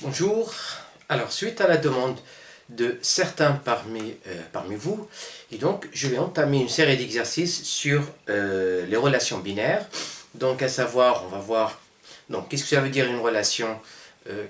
Bonjour. Alors, suite à la demande de certains parmi vous, et donc je vais entamer une série d'exercices sur les relations binaires. Donc, à savoir, on va voir donc qu'est-ce que ça veut dire une relation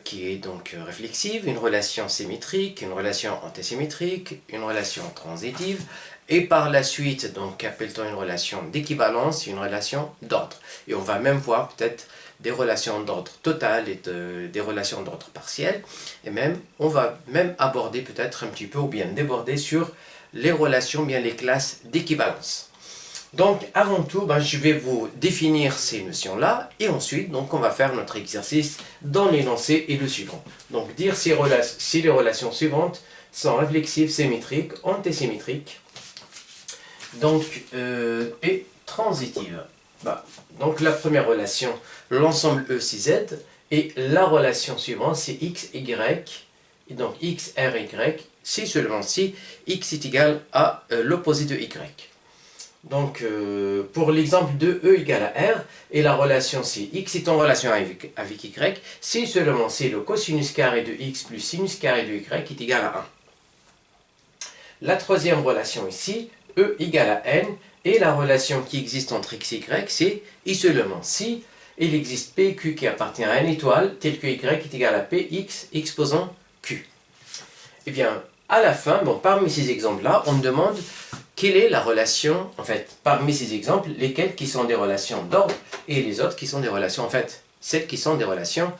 qui est donc réflexive, une relation symétrique, une relation antisymétrique, une relation transitive, et par la suite, donc qu'appelle-t-on une relation d'équivalence, une relation d'ordre. Et on va même voir peut-être des relations d'ordre total et des relations d'ordre partiel, et même on va même aborder peut-être un petit peu ou bien déborder sur les relations, bien les classes d'équivalence. Donc avant tout, je vais vous définir ces notions-là et ensuite donc on va faire notre exercice dans l'énoncé et le suivant. Donc dire si les relations suivantes sont réflexives, symétriques, antisymétriques, donc et transitives. Donc la première relation, l'ensemble E c'est Z, et la relation suivante c'est X, Y, et donc X, R, Y, si seulement si X est égal à l'opposé de Y. Donc pour l'exemple de E égale à R, et la relation si X est en relation avec Y, si seulement si le cosinus carré de X plus sinus carré de Y est égal à 1. La troisième relation ici, E égale à N, et la relation qui existe entre x et y, c'est et seulement si il existe P et Q qui appartient à une étoile, tel que y est égal à Px exposant Q. Et bien, à la fin, parmi ces exemples-là, on me demande quelle est la relation, en fait, parmi ces exemples, lesquels qui sont des relations d'ordre et les autres qui sont des relations, en fait, celles qui sont des relations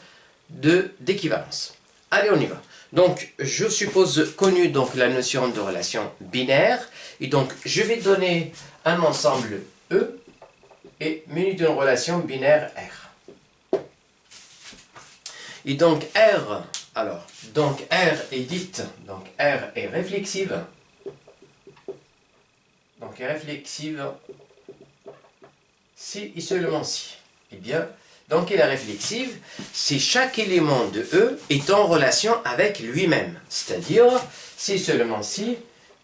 d'équivalence. Allez, on y va. Donc, je suppose connu donc la notion de relation binaire, et donc je vais donner un ensemble E et muni d'une relation binaire R. Et donc R, est dite, donc R est réflexive, donc est réflexive si et seulement si. Eh bien, donc elle est réflexive si chaque élément de E est en relation avec lui-même, c'est-à-dire si seulement si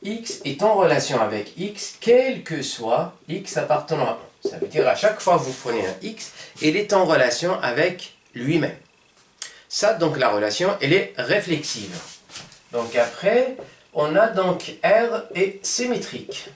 X est en relation avec X, quel que soit X appartenant à 1. Ça veut dire à chaque fois que vous prenez un X, il est en relation avec lui-même. Ça, donc la relation, elle est réflexive. Donc après, on a donc R est symétrique.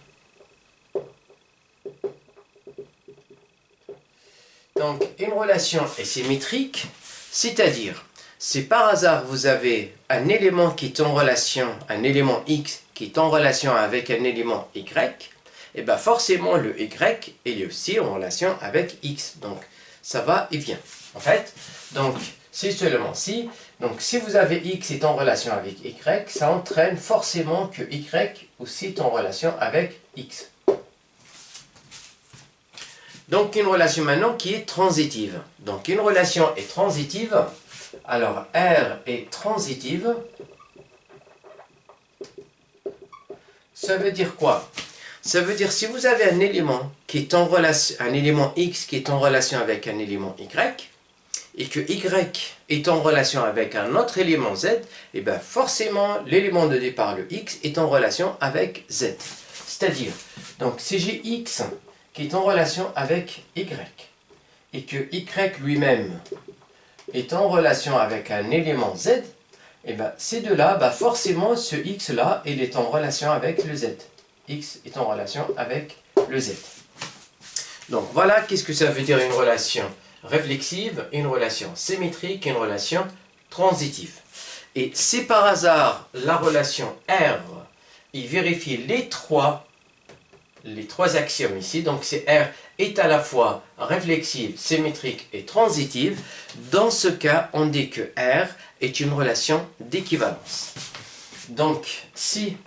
Donc une relation est symétrique, c'est-à-dire si par hasard vous avez un élément qui est en relation, un élément X qui est en relation avec un élément Y, et bien forcément le Y est aussi en relation avec X. Donc ça va et vient. En fait, donc c'est seulement si. Donc si vous avez X est en relation avec Y, ça entraîne forcément que Y aussi est en relation avec X. Donc une relation maintenant qui est transitive. Donc une relation est transitive. Alors R est transitive. Ça veut dire quoi? Ça veut dire si vous avez un élément qui est en relation, un élément X qui est en relation avec un élément Y, et que Y est en relation avec un autre élément Z, et bien forcément l'élément de départ, le X, est en relation avec Z. C'est-à-dire, donc si j'ai X qui est en relation avec Y, et que Y lui-même est en relation avec un élément Z, et bien ces deux-là, forcément ce X-là, il est en relation avec le Z. X est en relation avec le Z. Donc voilà qu'est-ce que ça veut dire une relation réflexive, une relation symétrique, une relation transitive. Et si par hasard la relation R, il vérifie les trois axiomes ici, donc c'est R est à la fois réflexive, symétrique et transitive, dans ce cas on dit que R est une relation d'équivalence. Donc si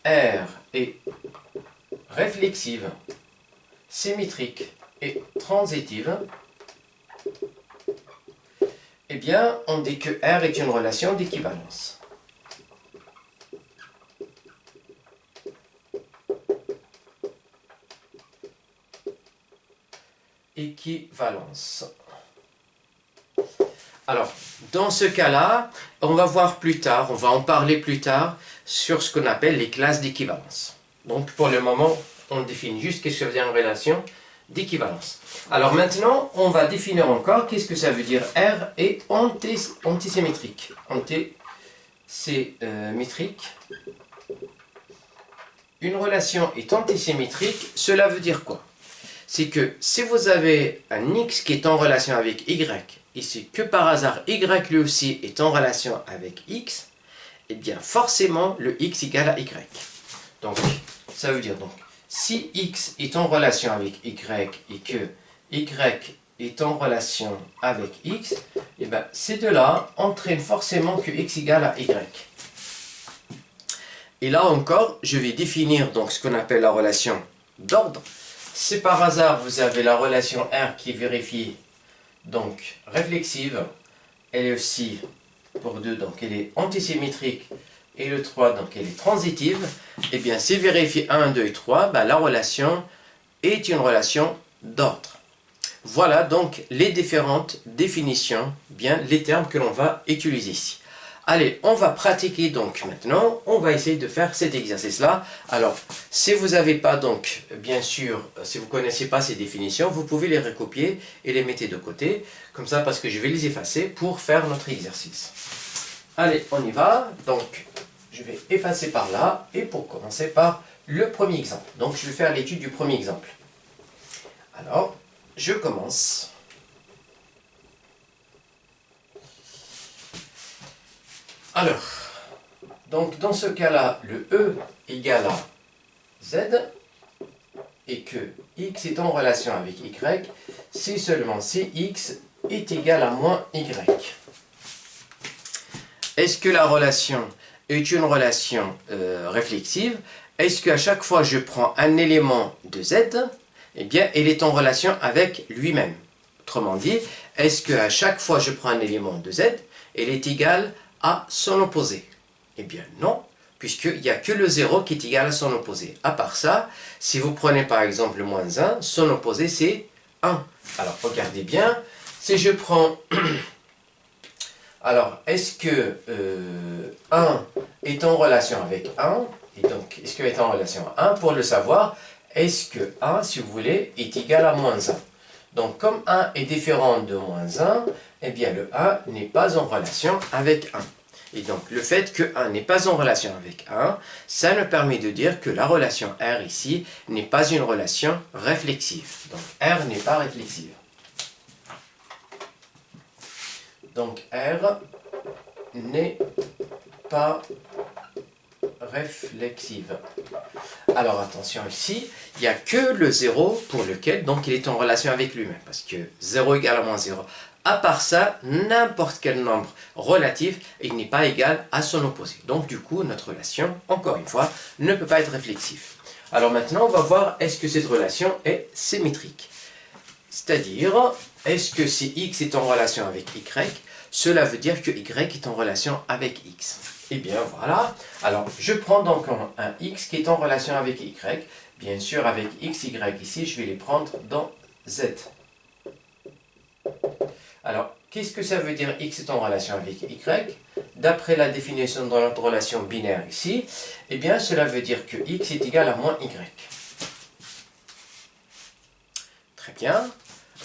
R est réflexive, symétrique et transitive, eh bien on dit que R est une relation d'équivalence. Équivalence. Alors, dans ce cas-là, on va voir plus tard, on va en parler plus tard sur ce qu'on appelle les classes d'équivalence. Donc, pour le moment, on définit juste qu'est-ce que veut dire une relation d'équivalence. Alors maintenant, on va définir encore qu'est-ce que ça veut dire R est antisymétrique. Antisymétrique. Une relation est antisymétrique, cela veut dire quoi? C'est que si vous avez un X qui est en relation avec Y, et c'est que par hasard Y lui aussi est en relation avec X, eh bien forcément le X égale à Y. Donc ça veut dire donc si X est en relation avec Y et que Y est en relation avec X, eh bien ces deux-là entraînent forcément que X égale à Y. Et là encore, je vais définir donc ce qu'on appelle la relation d'ordre. Si par hasard vous avez la relation R qui est vérifiée, donc réflexive, elle est aussi pour 2, donc elle est antisymétrique, et le 3, donc elle est transitive, et bien si vérifié 1, 2 et 3, ben, la relation est une relation d'ordre. Voilà donc les différentes définitions, bien les termes que l'on va utiliser ici. Allez, on va pratiquer donc maintenant, on va essayer de faire cet exercice-là. Alors, si vous n'avez pas donc, bien sûr, si vous ne connaissez pas ces définitions, vous pouvez les recopier et les mettre de côté, comme ça parce que je vais les effacer pour faire notre exercice. Allez, on y va. Donc, je vais effacer par là et pour commencer par le premier exemple. Donc, je vais faire l'étude du premier exemple. Alors, je commence. Alors, donc dans ce cas-là, le E égale à Z et que X est en relation avec Y, si seulement si X est égal à moins Y. Est-ce que la relation est une relation réflexive? Est-ce qu'à chaque fois je prends un élément de Z, eh bien, elle est en relation avec lui-même? Autrement dit, est-ce qu'à chaque fois je prends un élément de Z, elle est égale à son opposé? Eh bien non, puisqu'il n'y a que le 0 qui est égal à son opposé. À part ça, si vous prenez par exemple le moins 1, son opposé c'est 1. Alors regardez bien, si je prends... Alors, est-ce que 1 est en relation avec 1? Et donc, est-ce qu'il est en relation à 1? Pour le savoir, est-ce que 1, si vous voulez, est égal à moins 1? Donc, comme 1 est différent de moins 1, eh bien le 1 n'est pas en relation avec 1. Et donc, le fait que 1 n'est pas en relation avec 1, ça nous permet de dire que la relation R ici n'est pas une relation réflexive. Donc, R n'est pas réflexive. Donc, R n'est pas réflexive. Alors, attention ici, il n'y a que le 0 pour lequel donc, il est en relation avec lui-même. Parce que 0 égale à moins 0. À part ça, n'importe quel nombre relatif, il n'est pas égal à son opposé. Donc, du coup, notre relation, encore une fois, ne peut pas être réflexive. Alors maintenant, on va voir est-ce que cette relation est symétrique. C'est-à-dire, est-ce que si X est en relation avec Y, cela veut dire que Y est en relation avec X. Eh bien voilà, alors je prends donc un X qui est en relation avec Y. Bien sûr, avec X, Y ici, je vais les prendre dans Z. Alors, qu'est-ce que ça veut dire X est en relation avec Y? D'après la définition de notre relation binaire ici, eh bien cela veut dire que X est égal à moins Y. Très bien.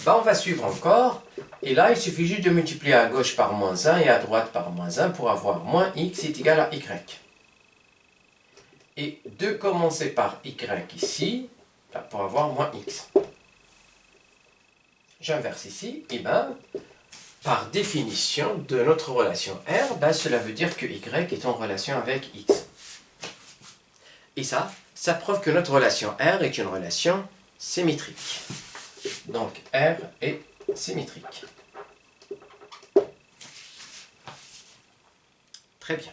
Ben, on va suivre encore. Et là, il suffit juste de multiplier à gauche par moins 1 et à droite par moins 1 pour avoir moins X est égal à Y. Et de commencer par Y ici, pour avoir moins X. J'inverse ici, et bien, par définition de notre relation R, ben, cela veut dire que Y est en relation avec X. Et ça prouve que notre relation R est une relation symétrique. Donc R est symétrique. Très bien.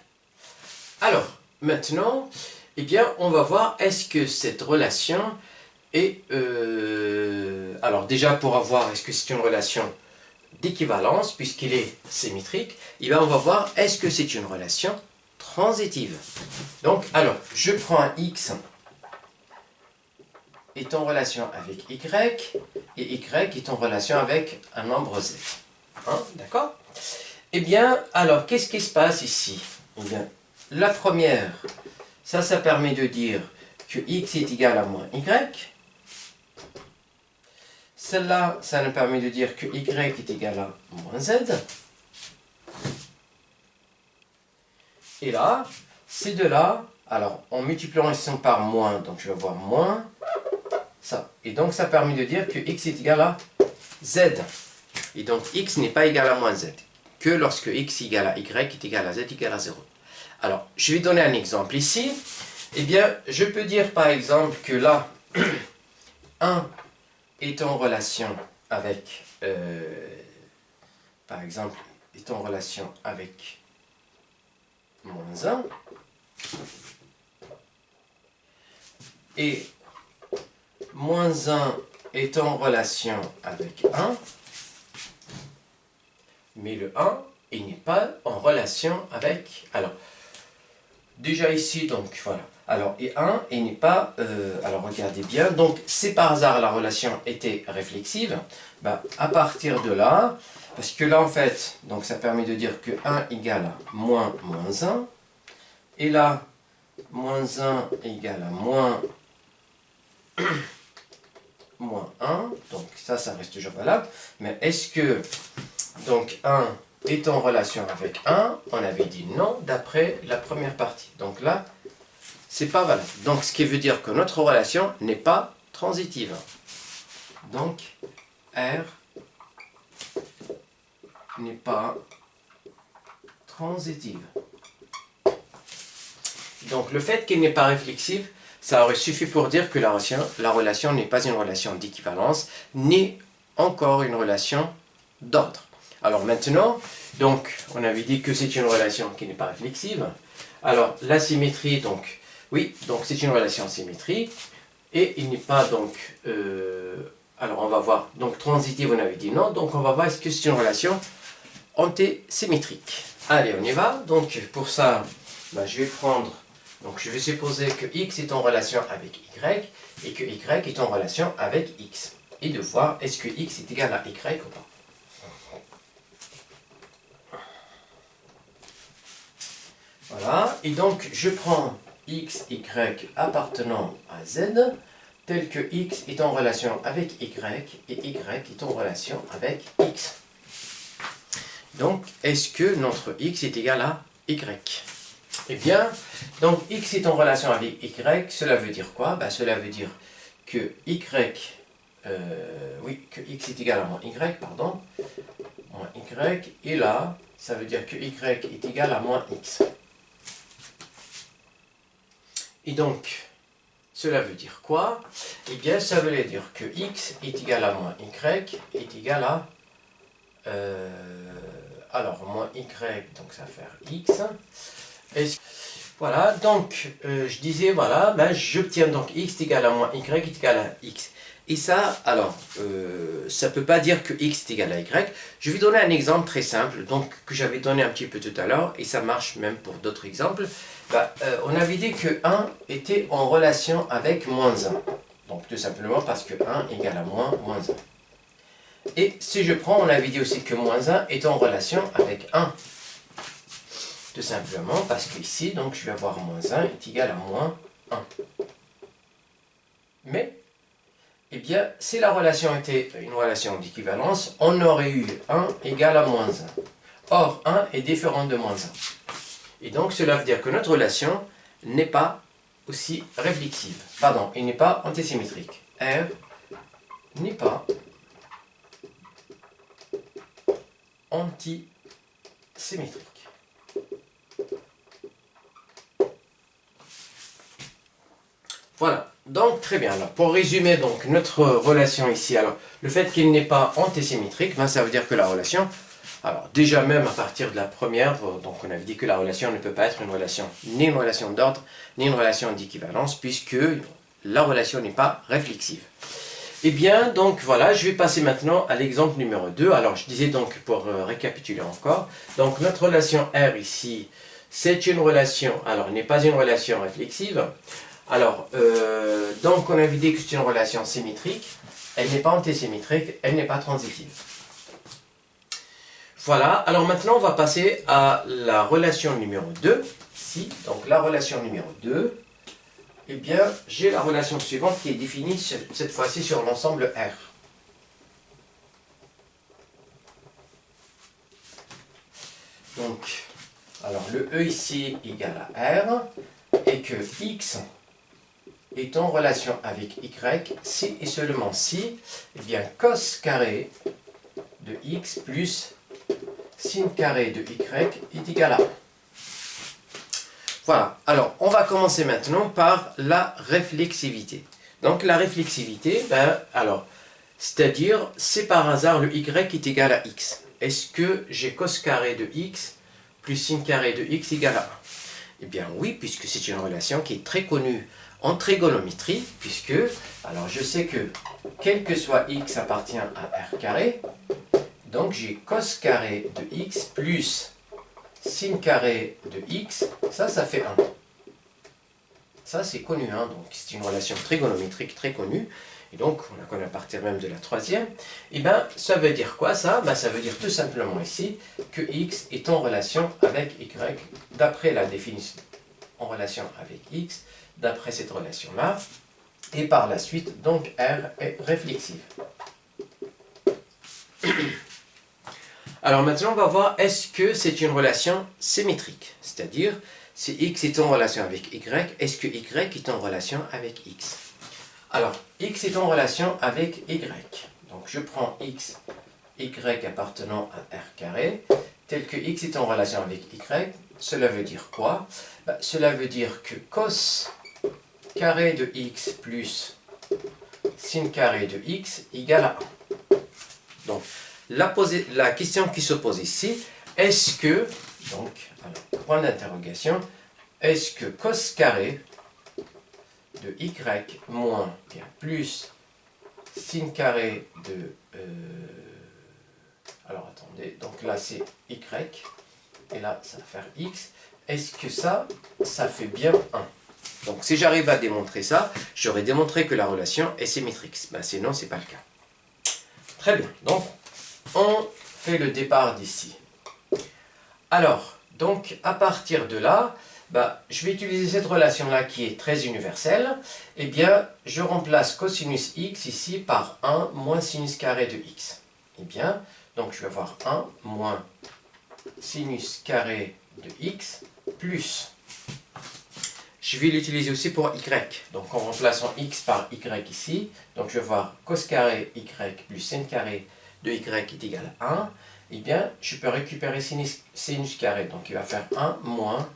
Alors, maintenant, eh bien, on va voir est-ce que cette relation est... alors déjà, pour avoir est-ce que c'est une relation d'équivalence, puisqu'il est symétrique, eh bien, on va voir est-ce que c'est une relation transitive. Donc, alors, je prends un X est en relation avec Y, et Y est en relation avec un nombre Z. Hein, d'accord? Eh bien, alors, qu'est-ce qui se passe ici? Eh bien, la première, ça permet de dire que X est égal à moins Y. Celle-là, ça nous permet de dire que y est égal à moins z. Et là, ces deux-là, alors en multipliant ici par moins, donc je vais avoir moins ça. Et donc ça permet de dire que x est égal à z. Et donc x n'est pas égal à moins z, que lorsque x égale à y est égal à z égale à 0. Alors, je vais donner un exemple ici. Eh bien, je peux dire par exemple que là, 1 est en relation avec, par exemple, est en relation avec moins 1. Et moins 1 est en relation avec 1. Mais le 1, il n'est pas en relation avec... Alors, déjà ici, donc voilà. Alors, et 1, il n'est pas... alors, regardez bien. Donc, si par hasard la relation était réflexive, ben, à partir de là, parce que là, en fait, donc ça permet de dire que 1 égale à moins 1. Et là, moins 1 égale à moins 1. Donc, ça reste toujours valable. Mais est-ce que... Donc 1 est en relation avec 1, on avait dit non d'après la première partie. Donc là, c'est pas valable. Donc ce qui veut dire que notre relation n'est pas transitive. Donc R n'est pas transitive. Donc le fait qu'elle n'est pas réflexive, ça aurait suffi pour dire que la relation n'est pas une relation d'équivalence, ni encore une relation d'ordre. Alors maintenant, donc, on avait dit que c'est une relation qui n'est pas réflexive. Alors, la symétrie, donc, oui, donc c'est une relation symétrique. Et il n'est pas donc... alors, on va voir. Donc, transitive, on avait dit non. Donc, on va voir est-ce que c'est une relation antisymétrique. Allez, on y va. Donc, pour ça, ben, je vais prendre... Donc, je vais supposer que x est en relation avec y et que y est en relation avec x. Et de voir est-ce que x est égal à y ou pas. Voilà, et donc je prends x, y appartenant à z, tel que x est en relation avec y, et y est en relation avec x. Donc, est-ce que notre x est égal à y? Eh bien, donc x est en relation avec y, cela veut dire quoi? Ben, cela veut dire que y, que x est égal à moins y, pardon, moins y, et là, ça veut dire que y est égal à moins x. Et donc, cela veut dire quoi? Eh bien, ça veut dire que x est égal à moins y est égal à... alors, moins y, donc ça va faire x. Voilà, donc, je disais, voilà, ben, j'obtiens donc x est égal à moins y est égal à x. Et ça, alors, ça ne peut pas dire que x est égal à y. Je vais donner un exemple très simple, donc, que j'avais donné un petit peu tout à l'heure, et ça marche même pour d'autres exemples. Ben, on avait dit que 1 était en relation avec moins 1. Donc, tout simplement parce que 1 égale à moins 1. Et si je prends, on avait dit aussi que moins 1 est en relation avec 1. Tout simplement parce qu'ici, donc, je vais avoir moins 1 est égal à moins 1. Mais, eh bien, si la relation était une relation d'équivalence, on aurait eu 1 égal à moins 1. Or, 1 est différent de moins 1. Et donc, cela veut dire que notre relation n'est pas aussi réflexive. Pardon, il n'est pas antisymétrique. R n'est pas antisymétrique. Voilà, donc très bien. Alors, pour résumer donc notre relation ici, alors le fait qu'il n'est pas antisymétrique, ben, ça veut dire que la relation, alors déjà même à partir de la première, donc on avait dit que la relation ne peut pas être une relation, ni une relation d'ordre, ni une relation d'équivalence, puisque la relation n'est pas réflexive. Eh bien, donc voilà, je vais passer maintenant à l'exemple numéro 2. Alors, je disais donc, pour récapituler encore, donc notre relation R ici, c'est une relation, alors n'est pas une relation réflexive. Alors, donc on avait dit que c'est une relation symétrique, elle n'est pas antisymétrique, elle n'est pas transitive. Voilà, alors maintenant on va passer à la relation numéro 2. Ici, donc la relation numéro 2, eh bien, j'ai la relation suivante qui est définie cette fois-ci sur l'ensemble R. Donc, alors le E ici égale à R, et que X est en relation avec Y, si et seulement si, eh bien cos carré de X plus sin carré de Y est égal à 1. Voilà, alors on va commencer maintenant par la réflexivité. Donc la réflexivité, c'est-à-dire, c'est par hasard le Y est égal à X. Est-ce que j'ai cos carré de X plus sin carré de X égale à 1? Eh bien oui, puisque c'est une relation qui est très connue en trigonométrie, puisque, alors je sais que quel que soit X appartient à R carré, donc j'ai cos carré de X plus sin carré de X, ça fait 1. Ça c'est connu, hein, donc c'est une relation trigonométrique très connue, et donc on la connaît à partir même de la troisième. Et bien ça veut dire quoi ça? Ça veut dire tout simplement ici que X est en relation avec Y, d'après la définition en relation avec X, d'après cette relation-là, et par la suite, donc R est réflexive. Alors maintenant, on va voir, est-ce que c'est une relation symétrique? C'est-à-dire, si X est en relation avec Y, est-ce que Y est en relation avec X? Alors, X est en relation avec Y. Donc, je prends X, Y appartenant à R carré, tel que X est en relation avec Y. Cela veut dire quoi? Cela veut dire que cos carré de X plus sin carré de X égale à 1. Donc, la question qui se pose ici, est-ce que, donc, alors, point d'interrogation, est-ce que cos carré de Y moins bien plus sin carré de... alors attendez, donc là c'est Y, et là ça va faire X, est-ce que ça fait bien 1? Donc si j'arrive à démontrer ça, j'aurais démontré que la relation est symétrique. Sinon, ce n'est pas le cas. Très bien, donc on fait le départ d'ici. Alors, donc à partir de là, je vais utiliser cette relation-là qui est très universelle. Eh bien, je remplace cosinus x ici par 1 moins sinus carré de x. Eh bien, donc je vais avoir 1 moins sinus carré de x plus... Je vais l'utiliser aussi pour y. Donc en remplaçant x par y ici, donc je vais voir cos carré y plus sin carré de y est égal à 1. Eh bien, je peux récupérer sinus carré. Donc il va faire 1 moins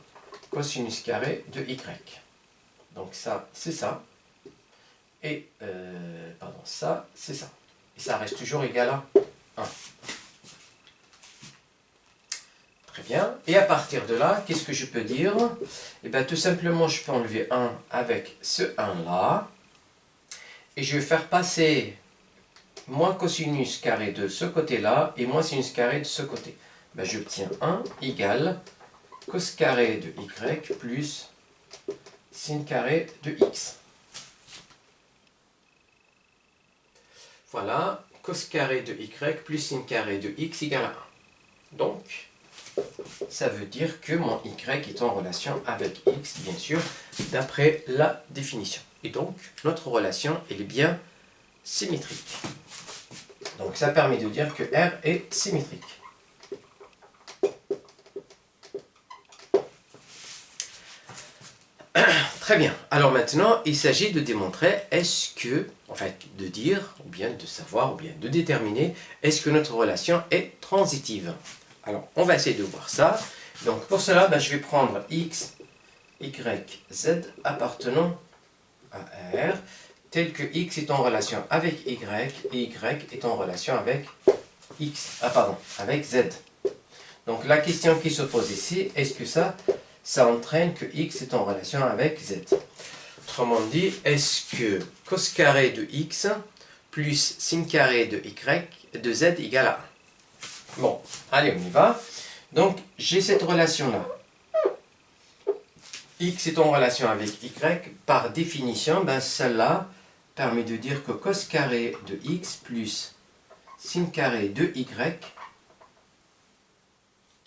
cosinus carré de y. Donc ça, c'est ça. Et, ça, c'est ça. Et ça reste toujours égal à 1. Très bien. Et à partir de là, qu'est-ce que je peux dire? Eh bien, tout simplement, je peux enlever 1 avec ce 1-là. Et je vais faire passer moins cosinus carré de ce côté-là et moins sinus carré de ce côté. J'obtiens 1 égale cos carré de y plus sin carré de x. Voilà, cos carré de y plus sin carré de x égale à 1. Donc, ça veut dire que mon y est en relation avec x, bien sûr, d'après la définition. Et donc, notre relation, elle est bien symétrique. Donc, ça permet de dire que R est symétrique. Très bien. Alors maintenant, il s'agit de démontrer, de dire, ou bien de savoir, ou bien de déterminer, est-ce que notre relation est transitive? Alors, on va essayer de voir ça. Donc, pour cela, je vais prendre x, y, z appartenant à R, tel que x est en relation avec y, et y est en relation avec avec z. Donc, la question qui se pose ici, est-ce que ça entraîne que x est en relation avec z? Autrement dit, est-ce que cos carré de x plus sin carré de y de z égale à 1? Bon, allez, on y va. Donc, j'ai cette relation-là. X est en relation avec Y. Par définition, celle-là permet de dire que cos carré de X plus sin carré de Y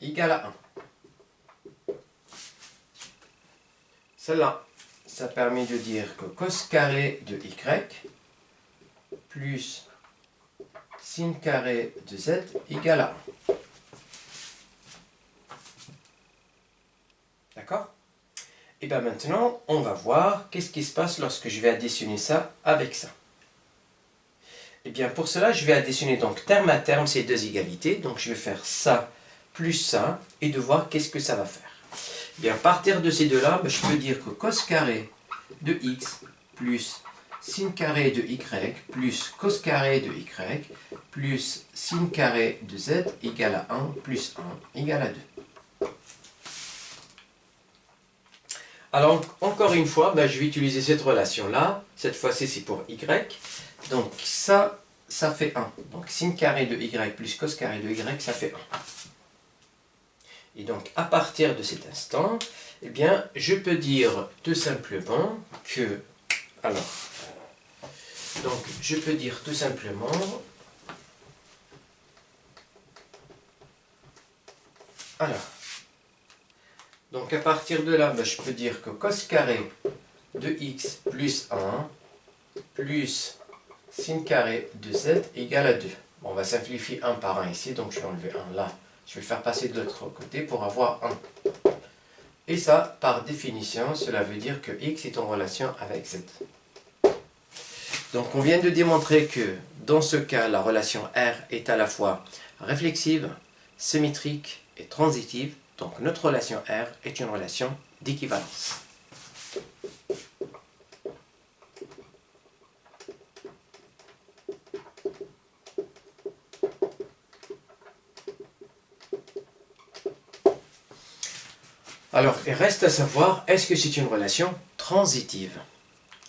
égale à 1. Celle-là, ça permet de dire que cos carré de Y plus sin carré de Z égale à 1. D'accord? Et bien maintenant, on va voir qu'est-ce qui se passe lorsque je vais additionner ça avec ça. Et bien pour cela, je vais additionner donc terme à terme ces deux égalités. Donc je vais faire ça plus ça et de voir qu'est-ce que ça va faire. Et bien à partir de ces deux-là, je peux dire que cos carré de x plus sin carré de y plus cos carré de y plus sin carré de z égale à 1 plus 1 égale à 2. Alors, encore une fois, je vais utiliser cette relation-là. Cette fois-ci, c'est pour y. Donc, ça fait 1. Donc, sin carré de y plus cos carré de y, ça fait 1. Et donc, à partir de cet instant, eh bien, je peux dire tout simplement que... Alors, donc, je peux dire tout simplement... Alors... Donc à partir de là, je peux dire que cos carré de x plus 1 plus sin carré de z égale à 2. Bon, on va simplifier 1 par 1 ici, donc je vais enlever 1 là. Je vais le faire passer de l'autre côté pour avoir 1. Et ça, par définition, cela veut dire que x est en relation avec z. Donc on vient de démontrer que dans ce cas, la relation R est à la fois réflexive, symétrique et transitive. Donc notre relation R est une relation d'équivalence. Alors, il reste à savoir, est-ce que c'est une relation transitive?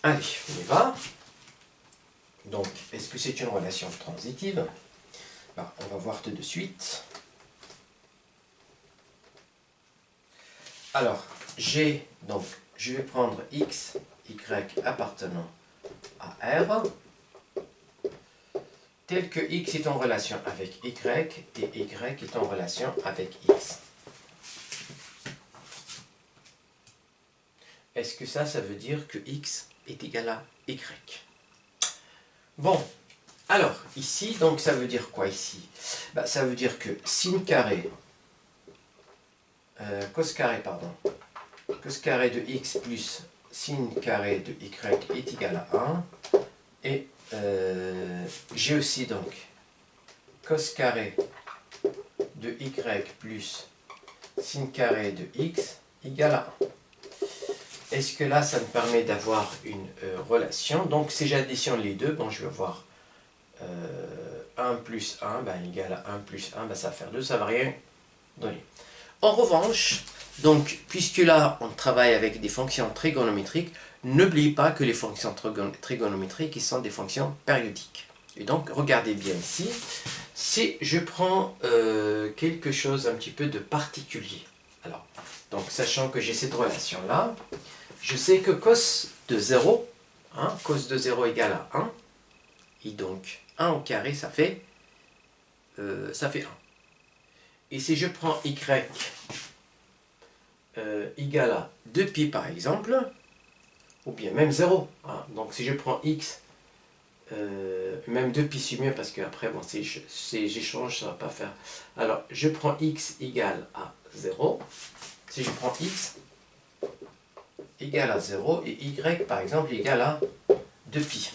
Allez, on y va. Donc, est-ce que c'est une relation transitive? On va voir tout de suite. Alors, donc, je vais prendre x, y appartenant à R, tel que x est en relation avec y et y est en relation avec x. Est-ce que ça veut dire que x est égal à y? Bon, alors, ici, donc ça veut dire quoi ici? Ça veut dire que sin carré, cos carré de x plus sin carré de y est égal à 1. Et j'ai aussi donc cos carré de y plus sin carré de x égale à 1. Est-ce que là, ça me permet d'avoir une relation? Donc, si j'additionne les deux, je vais avoir 1 plus 1, égal à 1 plus 1, ça va faire 2, ça ne va rien donner. En revanche, donc, puisque là, on travaille avec des fonctions trigonométriques, n'oubliez pas que les fonctions trigonométriques sont des fonctions périodiques. Et donc, regardez bien ici, si je prends quelque chose un petit peu de particulier. Alors, donc, sachant que j'ai cette relation-là, je sais que cos de 0, cos de 0 égale à 1, et donc 1 au carré, ça fait 1. Et si je prends y égale à 2pi par exemple, ou bien même 0, donc si je prends x, même 2pi c'est mieux parce que après, si j'échange, ça ne va pas faire. Alors, je prends x égale à 0, si je prends x égale à 0 et y par exemple égale à 2pi.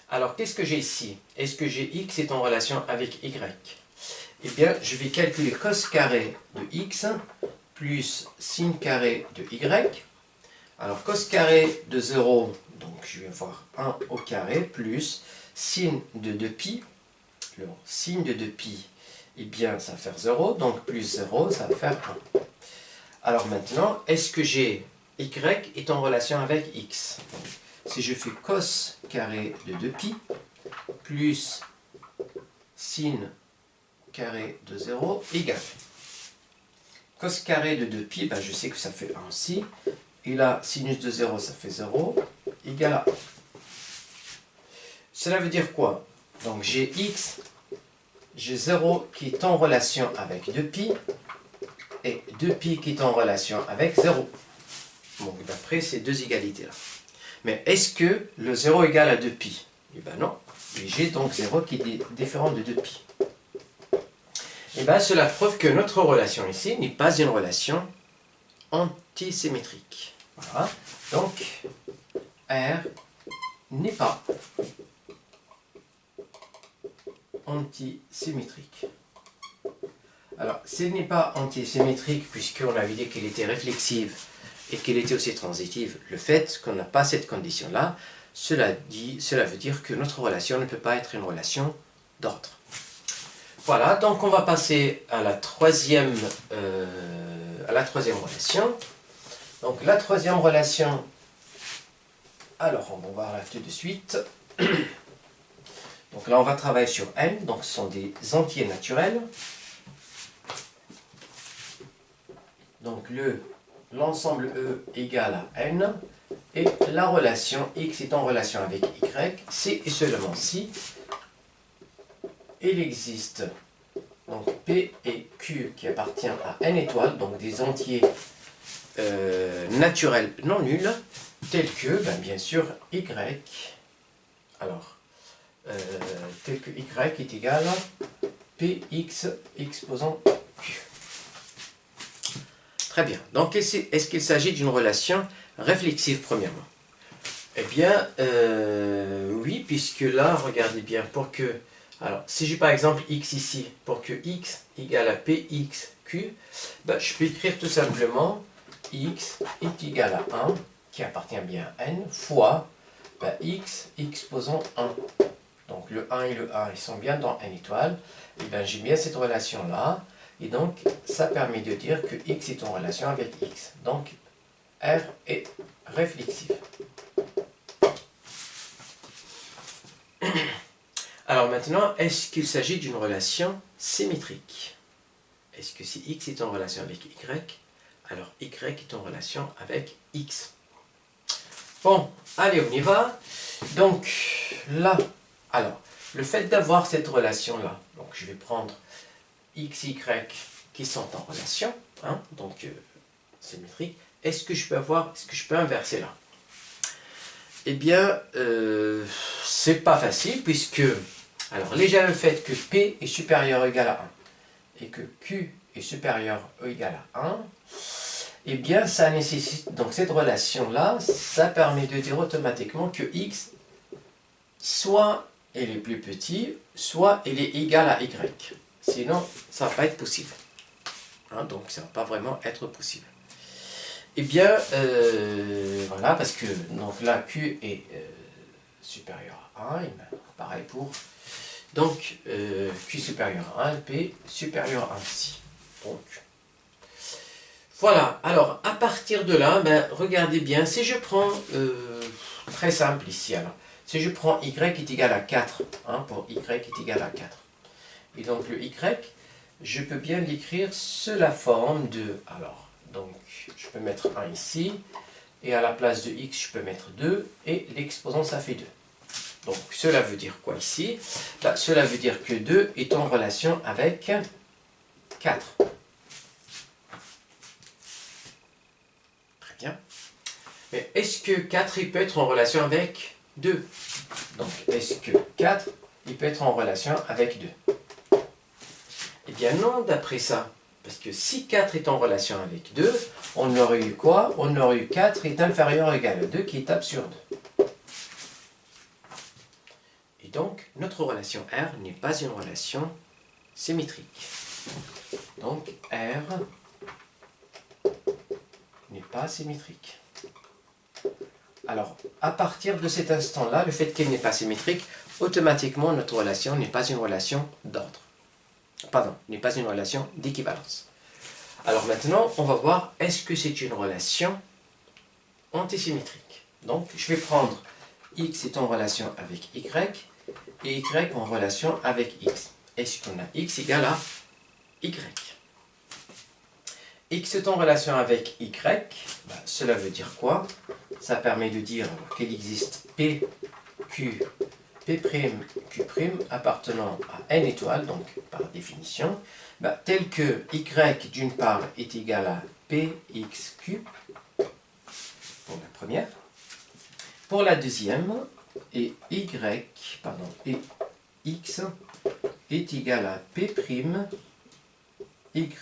Alors, qu'est-ce que j'ai ici? Est-ce que j'ai x est en relation avec y? Eh bien, je vais calculer cos carré de x plus sin carré de y. Alors, cos carré de 0, donc je vais avoir 1 au carré, plus sin de 2pi. Alors, sin de 2pi, eh bien, ça va faire 0, donc plus 0, ça va faire 1. Alors maintenant, est-ce que j'ai y est en relation avec x? Si je fais cos carré de 2pi plus sin carré de 0 égale. Cos carré de 2pi, je sais que ça fait 1 aussi. Et là, sinus de 0, ça fait 0, égale à 1. Cela veut dire quoi? Donc j'ai x, j'ai 0 qui est en relation avec 2pi, et 2pi qui est en relation avec 0. Donc d'après ces deux égalités-là. Mais est-ce que le 0 égale à 2pi? Eh bien non. Et j'ai donc 0 qui est différent de 2pi. Et bien cela prouve que notre relation ici n'est pas une relation antisymétrique. Voilà. Donc, R n'est pas antisymétrique. Alors, s'il n'est pas antisymétrique, puisqu'on avait dit qu'elle était réflexive et qu'elle était aussi transitive, le fait qu'on n'a pas cette condition-là, cela veut dire que notre relation ne peut pas être une relation d'ordre. Voilà, donc on va passer à la troisième relation. Donc la troisième relation, alors on va voir là tout de suite. Donc là on va travailler sur N, donc ce sont des entiers naturels. Donc l'ensemble E égale à N, et la relation X est en relation avec Y, si et seulement si il existe donc P et Q qui appartient à N étoiles, donc des entiers naturels non nuls, tels que, bien sûr, Y, alors, tel que Y est égal à Px exposant Q. Très bien. Donc, est-ce qu'il s'agit d'une relation réflexive, premièrement? Eh bien, oui, puisque là, regardez bien, pour que... Alors, si j'ai par exemple x ici, pour que x égale à pxq, je peux écrire tout simplement x est égal à 1, qui appartient bien à n, fois x exposant 1. Donc, le 1 et le 1, ils sont bien dans n étoiles. Et bien, j'ai bien cette relation-là. Et donc, ça permet de dire que x est en relation avec x. Donc, R est réflexif. Alors maintenant, est-ce qu'il s'agit d'une relation symétrique? Est-ce que si x est en relation avec y, alors y est en relation avec x? Bon, allez, on y va. Donc, là, alors, le fait d'avoir cette relation-là, donc je vais prendre x, y qui sont en relation, donc symétrique, est-ce que je peux inverser là? Eh bien, c'est pas facile, puisque, alors déjà le fait que P est supérieur ou égal à 1, et que Q est supérieur ou égal à 1, eh bien, ça nécessite, donc cette relation-là, ça permet de dire automatiquement que X, soit elle est plus petit, soit elle est égale à Y. Sinon, ça ne va pas être possible. Donc, ça ne va pas vraiment être possible. Eh bien, voilà, parce que donc là, Q est supérieur à 1, et pareil pour... Donc, Q supérieur à 1, P supérieur à 1 ici. Donc, voilà. Alors, à partir de là, regardez bien, si je prends, très simple ici, alors, si je prends Y est égal à 4, pour Y est égal à 4, et donc le Y, je peux bien l'écrire sous la forme de, alors, donc, je peux mettre 1 ici, et à la place de x, je peux mettre 2, et l'exposant, ça fait 2. Donc, cela veut dire quoi ici? Cela veut dire que 2 est en relation avec 4. Très bien. Mais est-ce que 4 il peut être en relation avec 2? Donc, est-ce que 4 il peut être en relation avec 2? Eh bien non, d'après ça. Parce que si 4 est en relation avec 2, on aurait eu quoi? On aurait eu 4 est inférieur ou égal à 2, qui est absurde. Et donc, notre relation R n'est pas une relation symétrique. Donc, R n'est pas symétrique. Alors, à partir de cet instant-là, le fait qu'elle n'est pas symétrique, automatiquement, notre relation n'est pas une relation d'ordre. Pardon, n'est pas une relation d'équivalence. Alors maintenant, on va voir, est-ce que c'est une relation antisymétrique? Donc, je vais prendre x est en relation avec y, et y en relation avec x. Est-ce qu'on a x égale à y? X est en relation avec y, cela veut dire quoi? Ça permet de dire qu'il existe P, Q, P', Q' appartenant à n étoiles, donc par définition, tel que y d'une part est égal à pxq, pour la première. Pour la deuxième, et x est égal à P', y, q'.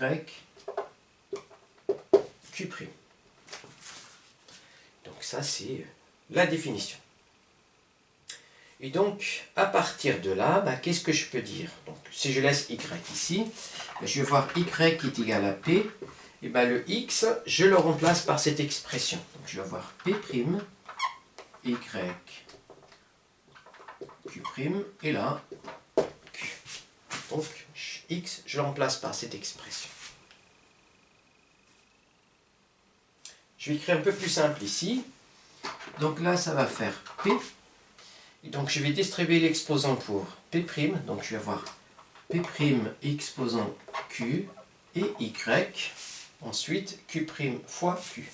Donc ça, c'est la définition. Et donc, à partir de là, qu'est-ce que je peux dire? Donc, si je laisse y ici, je vais voir y est égal à p. Et le x, je le remplace par cette expression. Donc, je vais avoir p', y, q', et là, q. Donc, x, je le remplace par cette expression. Je vais écrire un peu plus simple ici. Donc là, ça va faire p. Et donc, je vais distribuer l'exposant pour p'. Donc, je vais avoir p' exposant q et y. Ensuite, q' fois q.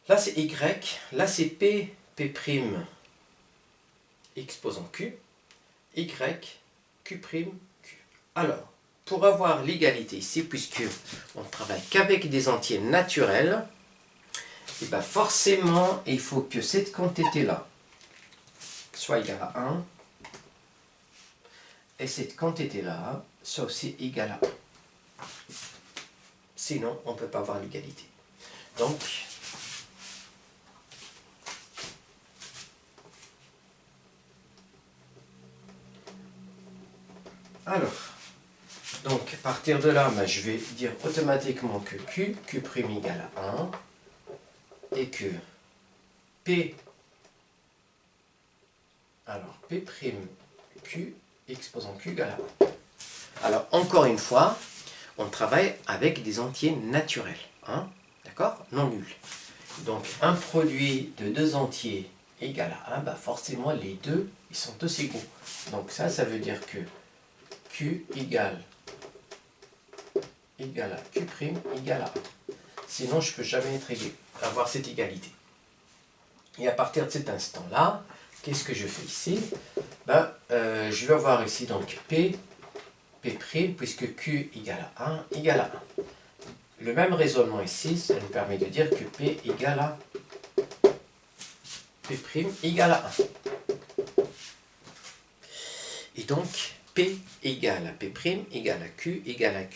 Là, c'est y. Là, c'est p', exposant q, y, q', q. Alors, pour avoir l'égalité ici, puisque on ne travaille qu'avec des entiers naturels, et forcément, il faut que cette quantité-là soit égale à 1, et cette quantité-là soit aussi égale à 1. Sinon, on ne peut pas avoir l'égalité. Donc, donc, à partir de là, je vais dire automatiquement que q' égale à 1, et que p, alors p', q, exposant q égale à 1. Alors, encore une fois, on travaille avec des entiers naturels, d'accord? Non nuls. Donc, un produit de deux entiers égal à 1, forcément, les deux, ils sont tous égaux. Donc, ça veut dire que q égale à q' égale à 1. Sinon, je ne peux jamais avoir cette égalité. Et à partir de cet instant-là, qu'est-ce que je fais ici? Je vais avoir ici donc p', puisque q égale à 1, égale à 1. Le même raisonnement ici, ça nous permet de dire que p égale à p' égale à 1. Et donc, p égale à p' égale à q égale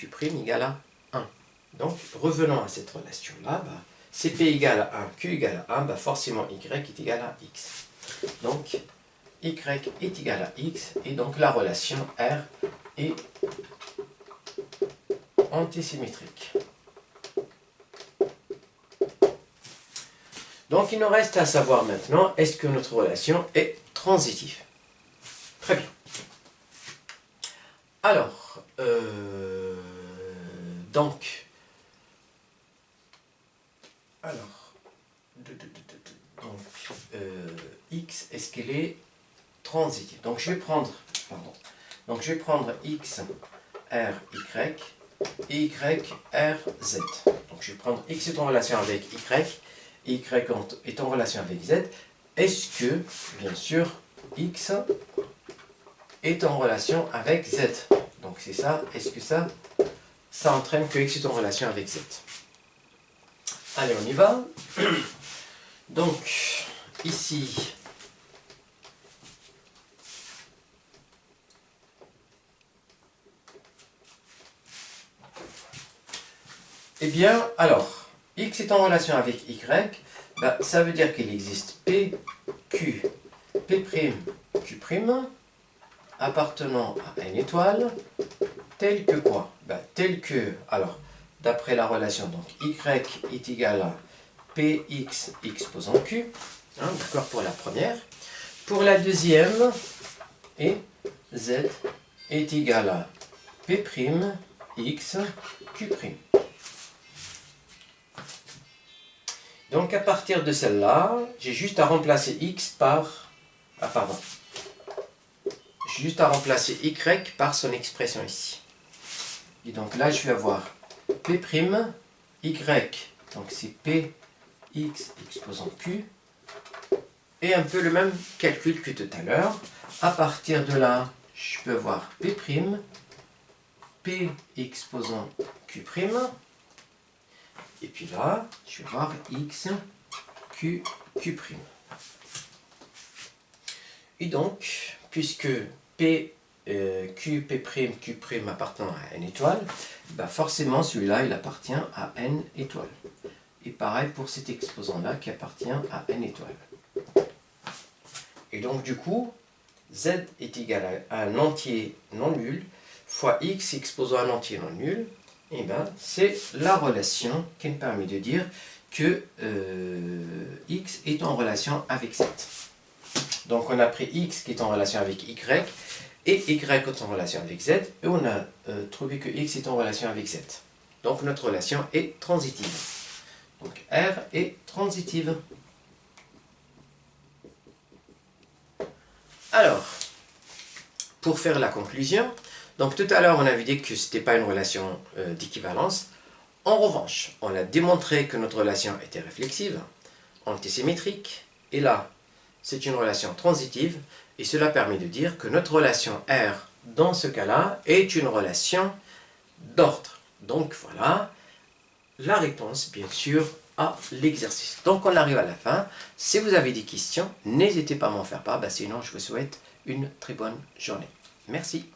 à 1. Donc, revenons à cette relation-là. Si p égale à 1, q égale à 1, forcément y est égal à x. Donc, y est égal à x, et donc la relation R est antisymétrique. Donc, il nous reste à savoir maintenant, est-ce que notre relation est transitive? Très bien. Alors, x, est-ce qu'elle est transitive? Donc, je vais prendre x, r, y, et y, r, z. Donc, je vais prendre x est en relation avec y, y est en relation avec z. Est-ce que, bien sûr, x est en relation avec z? Donc, c'est ça. Est-ce que ça entraîne que x est en relation avec z? Allez, on y va. Donc, ici, eh bien, alors, x est en relation avec y, ça veut dire qu'il existe p, q, p', q', appartenant à une étoile, tel que quoi? Tel que, alors, d'après la relation, donc, y est égal à px exposant q, d'accord, pour la première. Pour la deuxième, et z est égal à p' x q'. Donc à partir de celle-là, j'ai juste à remplacer x par... J'ai juste à remplacer y par son expression ici. Et donc là, je vais avoir p', y, donc c'est p, x exposant q, et un peu le même calcul que tout à l'heure. À partir de là, je peux avoir p', p exposant q', et puis là, je vais avoir x, q'. Et donc, puisque P, Q, P', Q' appartient à n étoiles, bah forcément celui-là il appartient à n étoiles. Et pareil pour cet exposant-là qui appartient à n étoiles. Et donc du coup, z est égal à un entier non nul fois x exposant un entier non nul. Et ben c'est la relation qui me permet de dire que x est en relation avec z. Donc on a pris x qui est en relation avec y, et y est en relation avec z, et on a trouvé que x est en relation avec z. Donc notre relation est transitive. Donc R est transitive. Alors, pour faire la conclusion, donc tout à l'heure on avait dit que ce n'était pas une relation d'équivalence. En revanche, on a démontré que notre relation était réflexive, antisymétrique, et là, c'est une relation transitive, et cela permet de dire que notre relation R, dans ce cas-là, est une relation d'ordre. Donc voilà la réponse, bien sûr, à l'exercice. Donc on arrive à la fin. Si vous avez des questions, n'hésitez pas à m'en faire part. Sinon, je vous souhaite une très bonne journée. Merci.